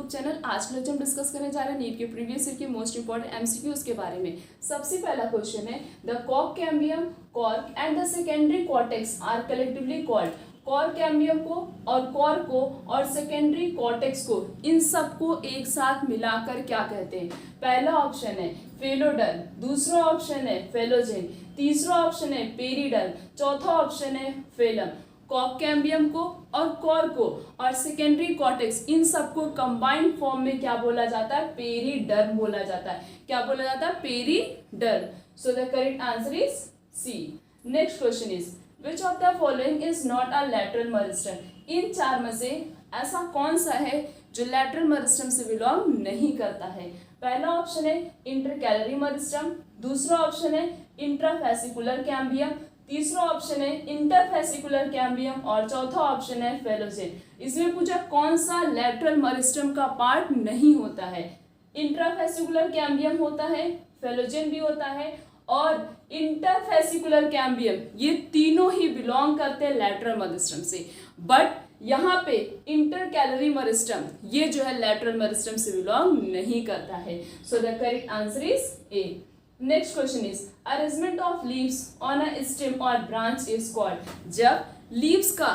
YouTube channel. आज के हम डिस्कस करने जा रहे हैं नीट के प्रीवियस ईयर के मोस्ट इंपॉर्टेंट एमसीक्यूज के बारे में। सबसे पहला क्वेश्चन है the cork cambium cork and the secondary cortex are collectively called. Cork cambium को और कॉर्क को और सेकेंडरी कॉर्टेक्स को, इन सबको एक साथ मिलाकर क्या कहते हैं? पहला ऑप्शन है फेलोडल, दूसरा ऑप्शन है फेलोजेन, तीसरा ऑप्शन है पेरिडल, चौथा ऑप्शन है फेलम। कॉर्क कैम्बियम को और कॉर्क को और सेकेंडरी कॉर्टेक्स, इन सबको कंबाइंड फॉर्म में क्या बोला जाता है? पेरिडर्म बोला जाता है। क्या बोला जाता है? Periderm. So the correct answer is C. Next question is which of the following is not a lateral meristem. इन चार में से ऐसा कौन सा है जो लैटरल मेरिस्टम से बिलोंग नहीं करता है? पहला ऑप्शन है इंटरकैलरी मेरिस्टम, दूसरा ऑप्शन है इंट्राफेसिकुलर कैम्बियम, तीसरा ऑप्शन है इंटरफेसिकुलर कैम्बियम और चौथा ऑप्शन है फेलोजेन। इसमें पूछा कौन सा लैटरल मेरिस्टम का पार्ट नहीं होता है? इंट्राफेसिकुलर कैम्बियम होता है, फेलोजेन भी होता है और इंटरफेसिकुलर कैम्बियम, ये तीनों ही बिलोंग करते हैं लैटरल मेरिस्टम से। बट यहाँ पे इंटरकैलरी मेरिस्टम, ये जो है लैटरल मेरिस्टम से बिलोंग नहीं करता है। So the correct answer is A. Next question is arrangement of leaves on a stem और ब्रांच इज कॉल्ड। जब लीव्स का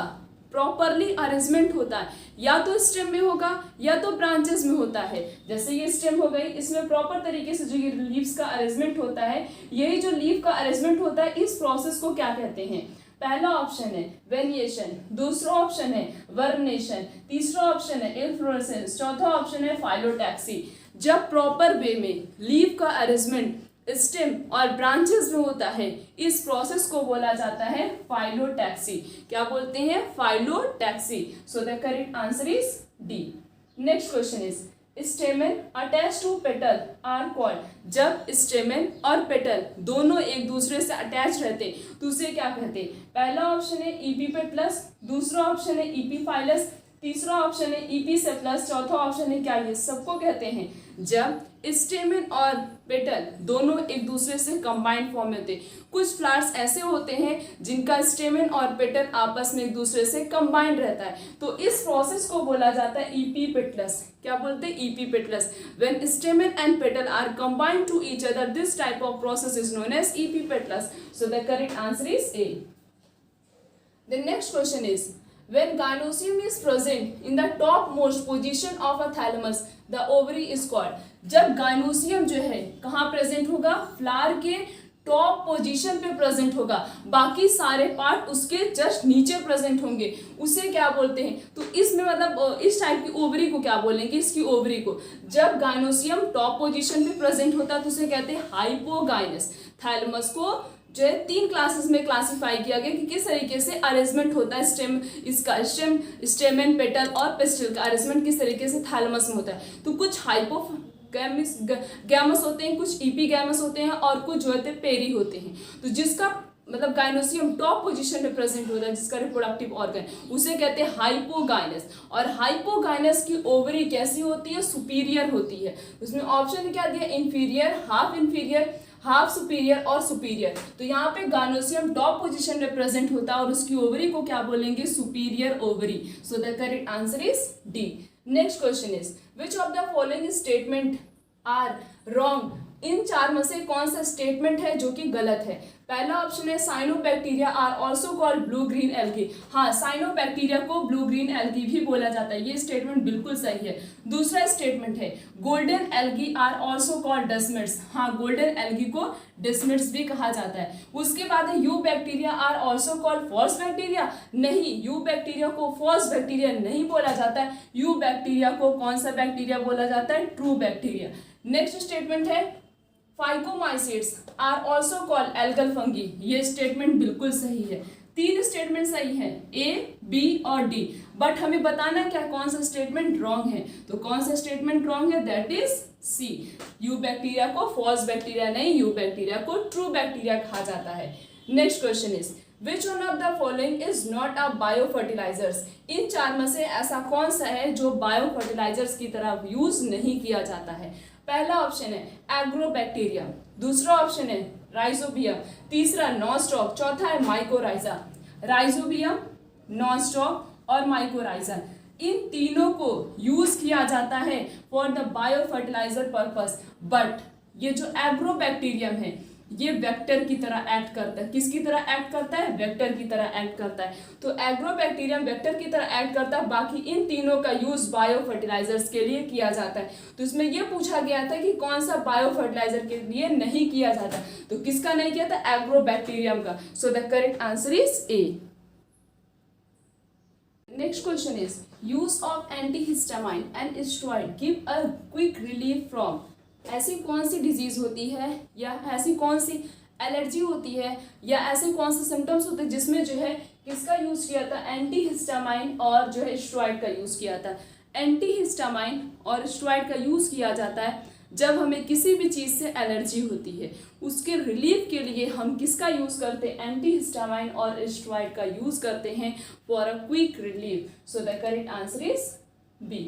प्रॉपरली अरेंजमेंट होता है, या तो स्टेम में होगा या तो ब्रांचेस में होता है। जैसे ये स्टेम हो गई, इसमें प्रॉपर तरीके से जो ये लीव्स का अरेंजमेंट होता है, यही जो लीव का अरेंजमेंट होता है, इस प्रोसेस को क्या कहते हैं? पहला ऑप्शन है वेनिएशन, दूसरा ऑप्शन है वर्नेशन, तीसरा ऑप्शन है इन्फ्लोरेसेंस, चौथा ऑप्शन है फाइलोटैक्सी। जब प्रॉपर वे में लीव का अरेंजमेंट स्टेम और ब्रांचेस में होता है, इस प्रोसेस को बोला जाता है फाइलोटैक्सी। क्या बोलते हैं? Phyllotaxy. So the correct answer is D. Next question is stamen attach to petal are called. जब स्टेमेन और पेटल दोनों एक दूसरे से अटैच रहते तो उसे क्या कहते? पहला ऑप्शन है इपीपेटलस, दूसरा ऑप्शन है इपीफाइलस, तीसरा ऑप्शन है इपीसेफलस, चौथा ऑप्शन है क्या? ये सबको कहते हैं जब स्टेमेन और पेटल दोनों एक दूसरे से कंबाइंड फॉर्म में होते हैं। कुछ फ्लावर्स ऐसे होते हैं जिनका स्टेमेन और पेटल आपस में एक दूसरे से कंबाइंड रहता है, तो इस प्रोसेस को बोला जाता है इपीपेटलस। क्या बोलते हैं? Epipetalous. When stamen and petal are combined to each other, this type of process is known as epipetalous. So the correct answer is A. The next question is when gynosium is present in the topmost position of a thalamus, the ovary is called। जब gynoecium जो है कहाँ present होगा? Flower के top position पे present होगा, बाकी सारे पार्ट उसके जस्ट नीचे प्रेजेंट होंगे, उसे क्या बोलते हैं? तो इसमें मतलब इस टाइप की ओवरी को क्या बोलेंगे? इसकी ओवरी को। जब गाइनोसियम टॉप पोजीशन पे प्रेजेंट होता है तो उसे कहते हैं हाइपोगाइनस। थैलेमस को जो है 3 क्लासेस में क्लासिफाई किया गया कि किस तरीके से अरेंजमेंट होता है स्टेम, इसका स्टेमेन, पेटल और पिस्टिल का अरेंजमेंट किस तरीके से थैलेमस में होता है। तो कुछ गैमस होते हैं, कुछ ईपीगैमस होते हैं और कुछ जो होते हैं पेरी होते हैं। तो जिसका मतलब गाइनोसियम टॉप पोजीशन में प्रेजेंट होता है, जिसका रिप्रोडक्टिव ऑर्गन, उसे कहते हैं हाइपोगाइनस। और हाइपोगाइनस की ओवरी कैसी होती है? सुपीरियर होती है। उसमें ऑप्शन क्या दिया? Inferior, half inferior, half superior और सुपीरियर। तो यहाँ पे गाइनोसियम टॉप पोजीशन में प्रेजेंट होता है और उसकी ओवरी को क्या बोलेंगे? Superior ovary. So the correct answer is D. Next question is which of the following statement are wrong. इन चार में से कौन सा स्टेटमेंट है जो कि गलत है? पहला ऑप्शन है cyanobacteria are also called blue green algae. हाँ, साइनोबैक्टीरिया को ब्लू ग्रीन एल्गी भी बोला जाता है, ये स्टेटमेंट बिल्कुल सही है। दूसरा स्टेटमेंट है golden algae are also called desmids. हाँ, गोल्डन एल्गी को डेस्मिड्स भी कहा जाता है। उसके बाद है eubacteria are also called false bacteria. नहीं, यू बैक्टीरिया को फॉल्स बैक्टीरिया नहीं बोला जाता है, यू बैक्टीरिया को कौन सा बैक्टीरिया बोला जाता है? True bacteria. नेक्स्ट स्टेटमेंट है phycomycetes are also called algal fungi. ये स्टेटमेंट बिल्कुल सही है। 3 स्टेटमेंट सही है, ए, बी और डी। बट हमें बताना क्या कौन सा स्टेटमेंट रॉन्ग है। तो कौन सा स्टेटमेंट रॉन्ग है? That is C. Eubacteria को फॉल्स बैक्टीरिया नहीं, यू बैक्टीरिया को ट्रू बैक्टीरिया कहा जाता है। Next question is which one of the following is not a biofertilisers. इन चार में से ऐसा कौन सा है जो बायो फर्टिलाइजर्स की तरह यूज नहीं किया जाता है? पहला ऑप्शन है एग्रोबैक्टीरियम, दूसरा ऑप्शन है राइजोबियम, तीसरा नॉनस्टॉक, चौथा है माइकोराइजा। राइजोबियम, नॉनस्टॉक और माइकोराइजा, इन तीनों को यूज किया जाता है for the bio fertiliser purpose, but ये जो एग्रोबैक्टीरियम है ये वेक्टर की तरह एक्ट करता है। किसकी तरह एक्ट करता है? वेक्टर की तरह एक्ट करता है। तो एग्रोबैक्टीरियम वेक्टर की तरह एक्ट करता है, बाकी इन तीनों का यूज बायो फर्टिलाइजर्स के लिए किया जाता है। तो इसमें यह पूछा गया था कि कौन सा बायो फर्टिलाइजर के लिए नहीं किया जाता, तो किसका नहीं किया था? एग्रोबैक्टीरियम का। सो the correct answer is A. Next question is use of antihistamine and steroid give a quick relief from. ऐसी कौन सी डिजीज होती है या ऐसी कौन सी एलर्जी होती है या ऐसे कौन से सिम्टम्स होते हैं जिसमें जो है किसका यूज किया था? एंटीहिस्टामाइन और जो है स्टेरॉइड का यूज किया था। एंटीहिस्टामाइन और स्टेरॉइड का यूज किया जाता है जब हमें किसी भी चीज से एलर्जी होती है, उसके रिलीफ के लिए हम किसका यूज करते हैं? एंटीहिस्टामाइन और स्टेरॉइड का यूज करते हैं for a quick relief. So the correct answer is B,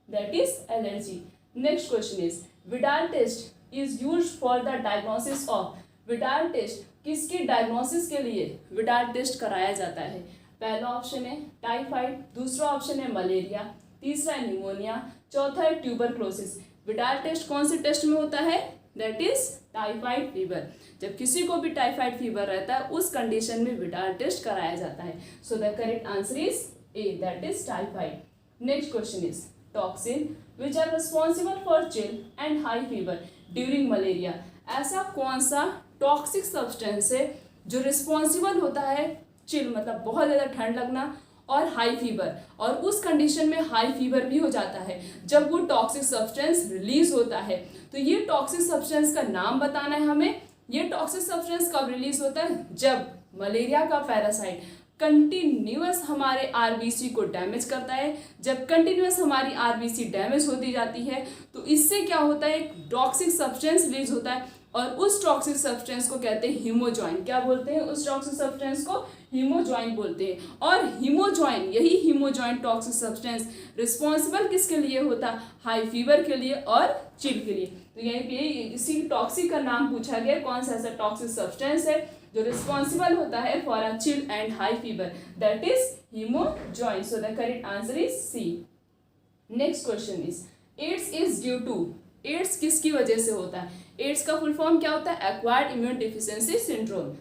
that is allergy. Next question is Widal test is used for the diagnosis of. Widal test किसके डायग्नोसिस के लिए Widal test कराया जाता है? पहला ऑप्शन है टाइफाइड, दूसरा option है मलेरिया, तीसरा है निमोनिया, चौथा है ट्यूबरक्लोसिस। विडाल टेस्ट कौन से टेस्ट में होता है? That is typhoid fever. जब किसी को भी टाइफाइड फीवर रहता है उस कंडीशन में विडाल टेस्ट कराया जाता है। So the correct answer is A, that is typhoid. Next question is toxin which are responsible for chill and high fever during malaria. ऐसा कौन सा टॉक्सिक सब्सटेंस है जो रिस्पॉन्सिबल होता है चिल मतलब बहुत ज़्यादा ठंड लगना और हाई फीवर, और उस कंडीशन में हाई फीवर भी हो जाता है जब वो टॉक्सिक सब्सटेंस रिलीज होता है। तो ये टॉक्सिक सब्सटेंस का नाम बताना है हमें। ये टॉक्सिक सब्सटेंस कब रिलीज होता है? जब मलेरिया का पैरासाइट कंटिन्यूअस हमारे आरबीसी को डैमेज करता है। जब कंटिन्यूअस हमारी आरबीसी डैमेज होती जाती है तो इससे क्या होता है? एक टॉक्सिक सब्सटेंस रिलीज होता है और उस टॉक्सिक सब्सटेंस को कहते हैं हीमोजॉइन। क्या बोलते हैं? उस टॉक्सिक सब्सटेंस को हीमोजॉइन बोलते हैं। और हीमोजॉइन, यही हीमोजॉइन टॉक्सिक सब्सटेंस रिस्पॉन्सिबल किसके लिए होता? हाई फीवर के लिए और चिल के लिए। तो यहीं पे इसी टॉक्सिक का नाम पूछा गया, कौन सा ऐसा टॉक्सिक सब्सटेंस है जो रिस्पॉन्सिबल होता है for a chill and high fever, that is haemozoin. So the correct answer is C. Next question is AIDS is due to. AIDS किसकी वजह से होता है? एड्स का फुल फॉर्म क्या होता है? Acquired immune deficiency syndrome.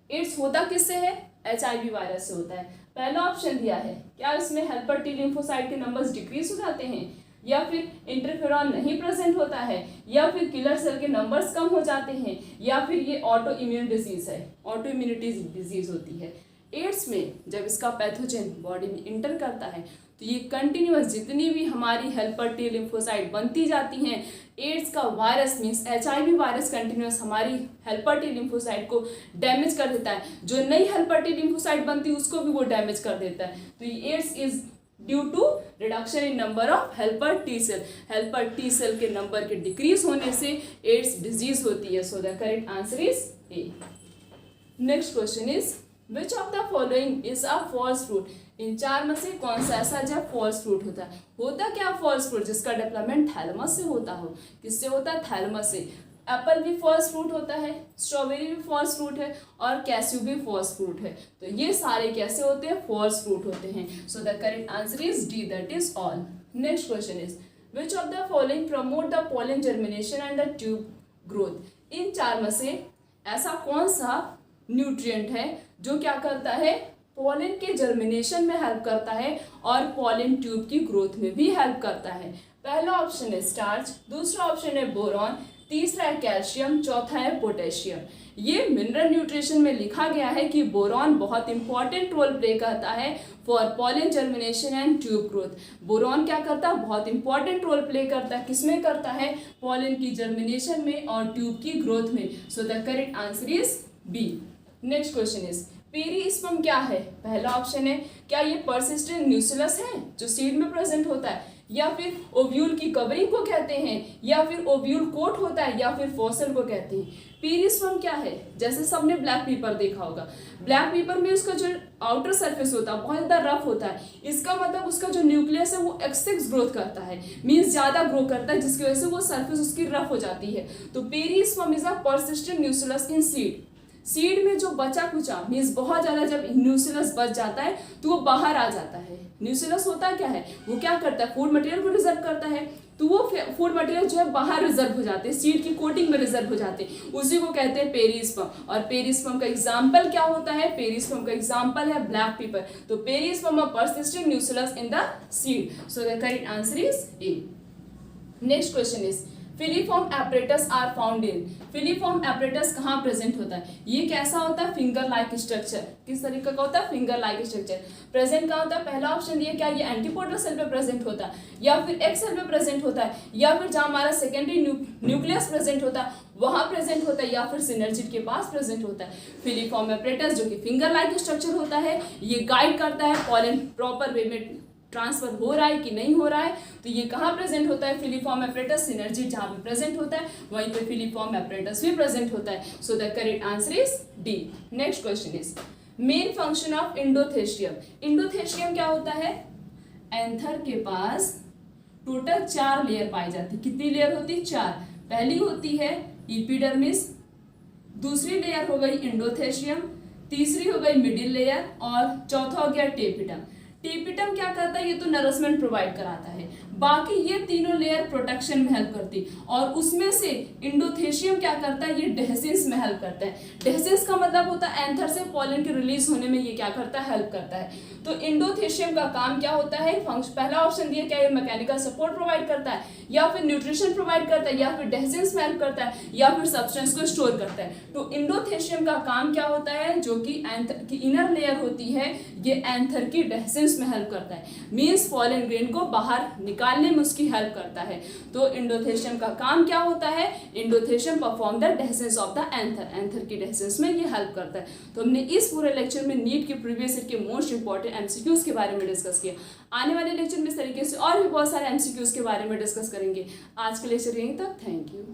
AIDS होता किससे है? HIV वायरस से होता है। पहला ऑप्शन दिया है, क्या इसमें हेल्पर टी लिम्फोसाइट के नंबर्स डिक्रीज हो जाते हैं, या फिर इंटरफेरॉन नहीं प्रेजेंट होता है, या फिर किलर सेल के नंबर्स कम हो जाते हैं, या फिर ये ऑटो इम्यून डिजीज है, ऑटो इम्यूनिटी डिजीज होती है। एड्स में जब इसका पैथोजन बॉडी में इंटर करता है तो ये कंटिन्यूअस जितनी भी हमारी हेल्पर टी लिम्फोसाइट बनती जाती हैं, एड्स का virus means HIV virus continuous हमारी हेल्पर टी लिम्फोसाइट को डैमेज कर देता है। जो नई हेल्पर टी लिम्फोसाइट बनती है उसको भी वो डैमेज कर देता है। तो ये AIDS is due to reduction in number of helper T cell. Helper T cell के नंबर के डिक्रीज होने से एड्स डिजीज होती है। So the correct answer is A. Next question is which of the following is a false fruit. इन चार में से कौन सा ऐसा जब फॉल्स फ्रूट होता है? होता क्या फॉल्स फ्रूट? जिसका डेवलपमेंट थैलेमस से होता हो। किससे होता है? थैलेमस से। एप्पल भी फॉल्स फ्रूट होता है, स्ट्रॉबेरी भी फॉल्स फ्रूट है और कैस्यू भी फॉल्स फ्रूट है। तो ये सारे कैसे होते हैं? फॉल्स फ्रूट होते हैं। So the correct answer is D, that is all. Next question is which of the following promote the pollen germination and the tube growth. इन चार में से ऐसा कौन सा न्यूट्रिएंट है जो क्या करता है? पॉलन के जर्मिनेशन में हेल्प करता है और पॉलन ट्यूब की ग्रोथ में भी हेल्प करता है। पहला ऑप्शन है स्टार्च, दूसरा ऑप्शन है बोरॉन, तीसरा है कैल्शियम, चौथा है पोटेशियम। ये मिनरल न्यूट्रिशन में लिखा गया है कि बोरॉन बहुत इंपॉर्टेंट रोल प्ले करता है for pollen germination and tube growth. Boron क्या करता है? बहुत इंपॉर्टेंट रोल प्ले करता है। किसमें करता है? पॉलन की जर्मिनेशन में और ट्यूब की ग्रोथ में। So the correct answer is B. Next question is perisperm क्या है? पहला ऑप्शन है, क्या ये पर्सिस्टेंट न्यूक्लियस है जो सीड में प्रेजेंट होता है, या फिर ओव्यूल की कवरिंग को कहते हैं, या फिर ओव्यूल कोट होता है, या फिर फॉसल को कहते हैं। पेरिस्पर्म क्या है? जैसे सबने ब्लैक पेपर देखा होगा, ब्लैक पेपर में उसका जो आउटर सरफेस होता है बहुत ज़्यादा रफ होता है। इसका मतलब उसका जो न्यूक्लियस है वो एक्सेस ग्रोथ करता है, मीन्स ज़्यादा ग्रो करता है, जिसकी वजह से वो सरफेस उसकी रफ हो जाती है। तो perisperm is a persistent nucleus in seed. Seed में जो बचा कुचा मीन्स बहुत ज़्यादा जब न्यूक्लियस बच जाता है तो वो बाहर आ जाता है। न्यूक्लियस होता क्या है, वो क्या करता है, फूड मटेरियल को रिजर्व करता है, तो वो फूड मटेरियल जो है बाहर रिजर्व हो जाते हैं, सीड की कोटिंग में रिजर्व हो जाते हैं, उसी को कहते हैं पेरिस्पर्म। और पेरिस्पर्म का एग्जाम्पल क्या होता है, पेरिस्पर्म का एग्जाम्पल है ब्लैक पेपर। तो perisperm of persistent nucleus in the seed. So the correct answer is A. Next question is filiform apparatus are found in. Filiform apparatus कहाँ प्रेजेंट होता है, ये कैसा होता है, फिंगर लाइक स्ट्रक्चर। किस तरीके का होता है, फिंगर लाइक स्ट्रक्चर। प्रेजेंट कहाँ होता है, पहला ऑप्शन दिया, क्या ये एंटीपोडल सेल पे प्रेजेंट होता है, या फिर एग सेल पे प्रेजेंट होता है, या फिर जहाँ हमारा सेकेंडरी न्यूक्लियस प्रेजेंट होता है वहाँ प्रेजेंट होता है, या फिर सिनर्जिड के पास प्रेजेंट होता है। फिलीफॉर्म एपरेटस जो कि फिंगर लाइक स्ट्रक्चर होता है, ये गाइड करता है पॉलन प्रॉपर वे में ट्रांसफर हो रहा है कि नहीं हो रहा है। तो ये कहाँ प्रेजेंट होता है, फिलीफॉर्म एपरेटस, सिनर्जिड जहाँ पे प्रेजेंट होता है वहीं पे फिलीफॉर्म एपरेटस भी प्रेजेंट होता है। So the correct answer is D. Next question is main function of endothecium. Endothecium क्या होता है, एंथर के पास टोटल 4 लेयर पाई जाती है। कितनी लेयर होती, 4। पहली होती है एपिडर्मिस, दूसरी लेयर हो गई इंडोथेशियम, तीसरी हो गई मिडिल लेयर, और चौथा हो गया टेपिटम। टेपिटम क्या करता है, ये तो नरिशमेंट प्रोवाइड कराता है, बाकी ये तीनों लेयर प्रोटेक्शन में हेल्प करती है, और उसमें से इंडोथेशियम क्या करता है, ये डेहसेंस में हेल्प करता है। डेहसेंस का मतलब होता है एंथर से पॉलन के रिलीज होने में ये क्या करता है, हेल्प करता है। तो इंडोथेशियम का काम क्या होता है, पहला ऑप्शन दिया, क्या ये मैकेनिकल सपोर्ट प्रोवाइड करता है, या फिर न्यूट्रिशन प्रोवाइड करता है, या फिर डेहसेंस में हेल्प करता है, या फिर सब्सटेंस को स्टोर करता है। तो इंडोथेशियम का काम क्या होता है, जो कि एंथर की इनर लेयर होती है, ये एंथर की डेहसेंस में हेल्प करता है, मीन्स पॉलन ग्रेन को बाहर निकालने में उसकी हेल्प करता है। तो इंडोथेशियम का काम क्या होता है, endothecium perform the dehiscence of the anther, anther की डेहसेंस में ये हेल्प करता है। तो हमने इस पूरे लेक्चर में नीट के प्रीवियस ईयर के मोस्ट इंपॉर्टेंट एमसीक्यूज के बारे में डिस्कस किया। आने वाले लेक्चर में इस तरीके से और भी बहुत सारे एमसीक्यूज के बारे में डिस्कस करेंगे। आज के लेक्चर यहीं तक, थैंक यू।